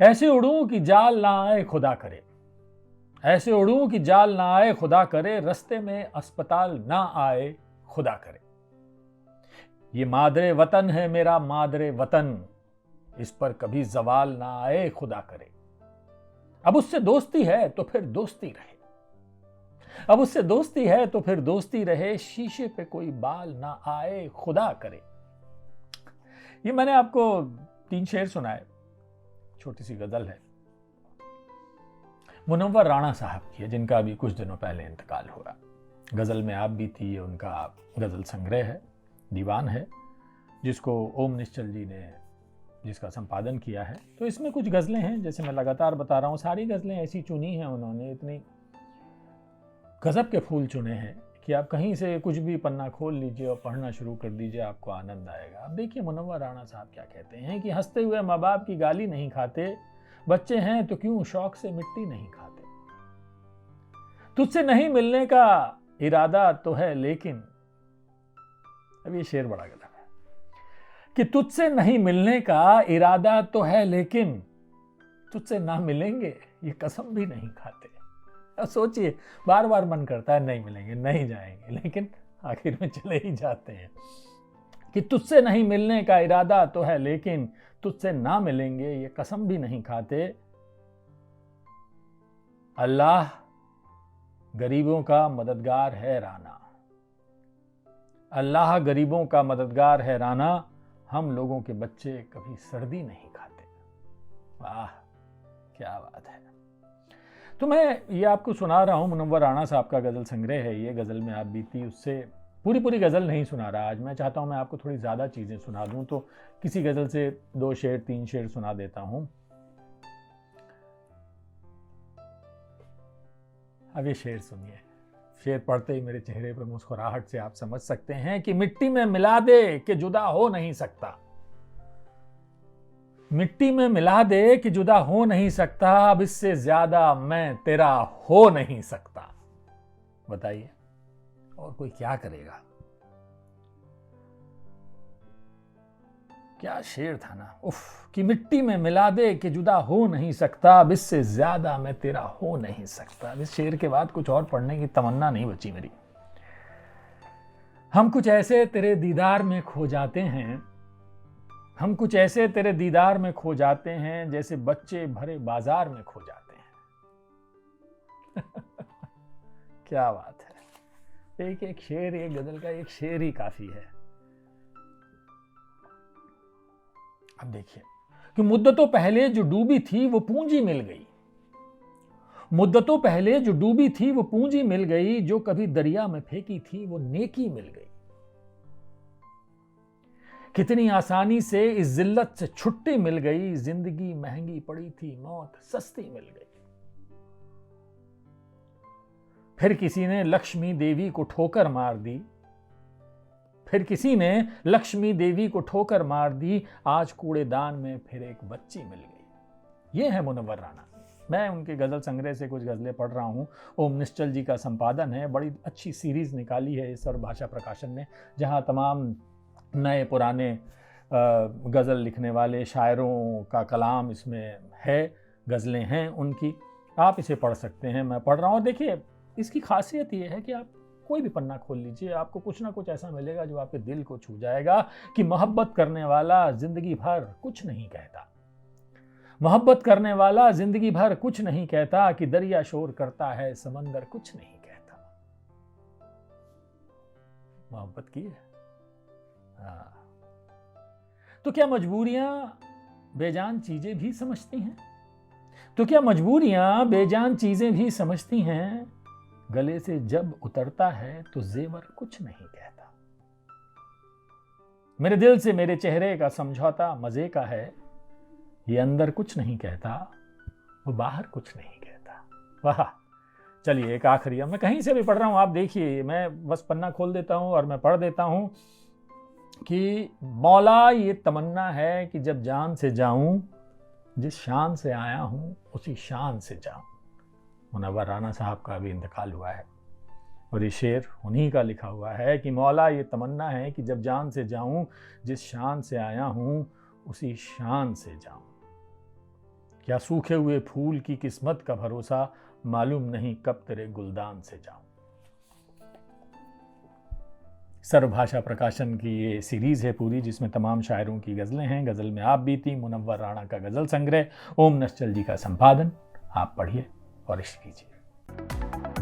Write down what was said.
ऐसे उड़ूं कि जाल ना आए खुदा करे, ऐसे उड़ूं कि जाल ना आए खुदा करे, रस्ते में अस्पताल ना आए खुदा करे। ये मादरे वतन है मेरा मादरे वतन, इस पर कभी जवाल ना आए खुदा करे। अब उससे दोस्ती है तो फिर दोस्ती रहे, अब उससे दोस्ती है तो फिर दोस्ती रहे, शीशे पे कोई बाल ना आए खुदा करे। ये मैंने आपको 3 शेर सुनाए, छोटी सी गजल है, मुनव्वर राणा साहब की है, जिनका अभी कुछ दिनों पहले इंतकाल हुआ। गजल में आप भी थी, उनका गजल संग्रह है, दीवान है, जिसको ओम निश्चल जी ने जिसका संपादन किया है। तो इसमें कुछ गजलें हैं, जैसे मैं लगातार बता रहा हूँ, सारी गजलें ऐसी चुनी हैं उन्होंने, इतनी गजब के फूल चुने हैं कि आप कहीं से कुछ भी पन्ना खोल लीजिए और पढ़ना शुरू कर दीजिए, आपको आनंद आएगा। अब देखिए मुनव्वर राणा साहब क्या कहते हैं कि हंसते हुए माँ बाप की गाली नहीं खाते, बच्चे हैं तो क्यों शौक से मिट्टी नहीं खाते। तुझसे नहीं मिलने का इरादा तो है लेकिन, अब ये शेर बड़ा गलत है कि तुझसे नहीं मिलने का इरादा तो है लेकिन तुझसे ना मिलेंगे ये कसम भी नहीं खाते। अब सोचिए, बार बार मन करता है नहीं मिलेंगे, नहीं जाएंगे, लेकिन आखिर में चले ही जाते हैं। कि तुझसे नहीं मिलने का इरादा तो है लेकिन तुझसे ना मिलेंगे ये कसम भी नहीं खाते। अल्लाह गरीबों का मददगार है राना, अल्लाह गरीबों का मददगार है राना, हम लोगों के बच्चे कभी सर्दी नहीं खाते। वाह क्या बात है। तो मैं ये आपको सुना रहा हूं, मुनव्वर राणा साहब का गजल संग्रह है ये, गजल में आप बीती, उससे पूरी गजल नहीं सुना रहा आज। मैं चाहता हूं मैं आपको थोड़ी ज्यादा चीजें सुना दूं, तो किसी गजल से 2 शेर 3 शेर सुना देता हूं। अब ये शेर सुनिए, शेर पढ़ते ही मेरे चेहरे पर मुस्कुराहट से आप समझ सकते हैं कि मिट्टी में मिला दे कि जुदा हो नहीं सकता, मिट्टी में मिला दे कि जुदा हो नहीं सकता, अब इससे ज्यादा मैं तेरा हो नहीं सकता। बताइए और कोई क्या करेगा। क्या शेर था ना, उफ, कि मिट्टी में मिला दे कि जुदा हो नहीं सकता, अब इससे ज्यादा मैं तेरा हो नहीं सकता। इस शेर के बाद कुछ और पढ़ने की तमन्ना नहीं बची मेरी। हम कुछ ऐसे तेरे दीदार में खो जाते हैं, हम कुछ ऐसे तेरे दीदार में खो जाते हैं, जैसे बच्चे भरे बाजार में खो जाते हैं। क्या बात है। एक शेर, एक गजल का एक शेर ही काफी है। अब देखिए कि मुद्दतों पहले जो डूबी थी वो पूंजी मिल गई, मुद्दतों पहले जो डूबी थी वो पूंजी मिल गई, जो कभी दरिया में फेंकी थी वो नेकी मिल गई। कितनी आसानी से इस जिल्लत से छुट्टी मिल गई, जिंदगी महंगी पड़ी थी मौत सस्ती मिल गई। फिर किसी ने लक्ष्मी देवी को ठोकर मार दी, फिर किसी ने लक्ष्मी देवी को ठोकर मार दी, आज कूड़ेदान में फिर एक बच्ची मिल गई। ये है मुनव्वर राणा। मैं उनके गजल संग्रह से कुछ गजलें पढ़ रहा हूं। ओम निश्चल जी का संपादन है, बड़ी अच्छी सीरीज निकाली है इस सर्व भाषा प्रकाशन ने, जहां तमाम नए पुराने गज़ल लिखने वाले शायरों का कलाम इसमें है, गज़लें हैं उनकी। आप इसे पढ़ सकते हैं, मैं पढ़ रहा हूँ। और देखिए इसकी खासियत ये है कि आप कोई भी पन्ना खोल लीजिए, आपको कुछ ना कुछ ऐसा मिलेगा जो आपके दिल को छू जाएगा कि मोहब्बत करने वाला जिंदगी भर कुछ नहीं कहता, मोहब्बत करने वाला जिंदगी भर कुछ नहीं कहता, कि दरिया शोर करता है समंदर कुछ नहीं कहता। मोहब्बत की है। हाँ। तो क्या मजबूरियां बेजान चीजें भी समझती हैं? तो क्या मजबूरियां बेजान चीजें भी समझती हैं? गले से जब उतरता है तो जेवर कुछ नहीं कहता। मेरे दिल से मेरे चेहरे का समझौता मजे का है, ये अंदर कुछ नहीं कहता, वो बाहर कुछ नहीं कहता। वाह। चलिए एक आखिरी, मैं कहीं से भी पढ़ रहा हूं, आप देखिए, मैं बस पन्ना खोल देता हूं और मैं पढ़ देता हूं कि मौला ये तमन्ना है कि जब जान से जाऊं, जिस शान से आया हूं उसी शान से जाऊं। मुनव्वर राणा साहब का भी इंतकाल हुआ है और ये शेर उन्हीं का लिखा हुआ है कि मौला ये तमन्ना है कि जब जान से जाऊं, जिस शान से आया हूं उसी शान से जाऊं। या सूखे हुए फूल की किस्मत का भरोसा, मालूम नहीं कब तेरे गुलदान से जाऊं। सर्वभाषा प्रकाशन की ये सीरीज है पूरी, जिसमें तमाम शायरों की गज़लें हैं। गज़ल में आप बीती, मुनव्वर राणा का गज़ल संग्रह, ओम निश्चल जी का संपादन। आप पढ़िए और इश्क कीजिए।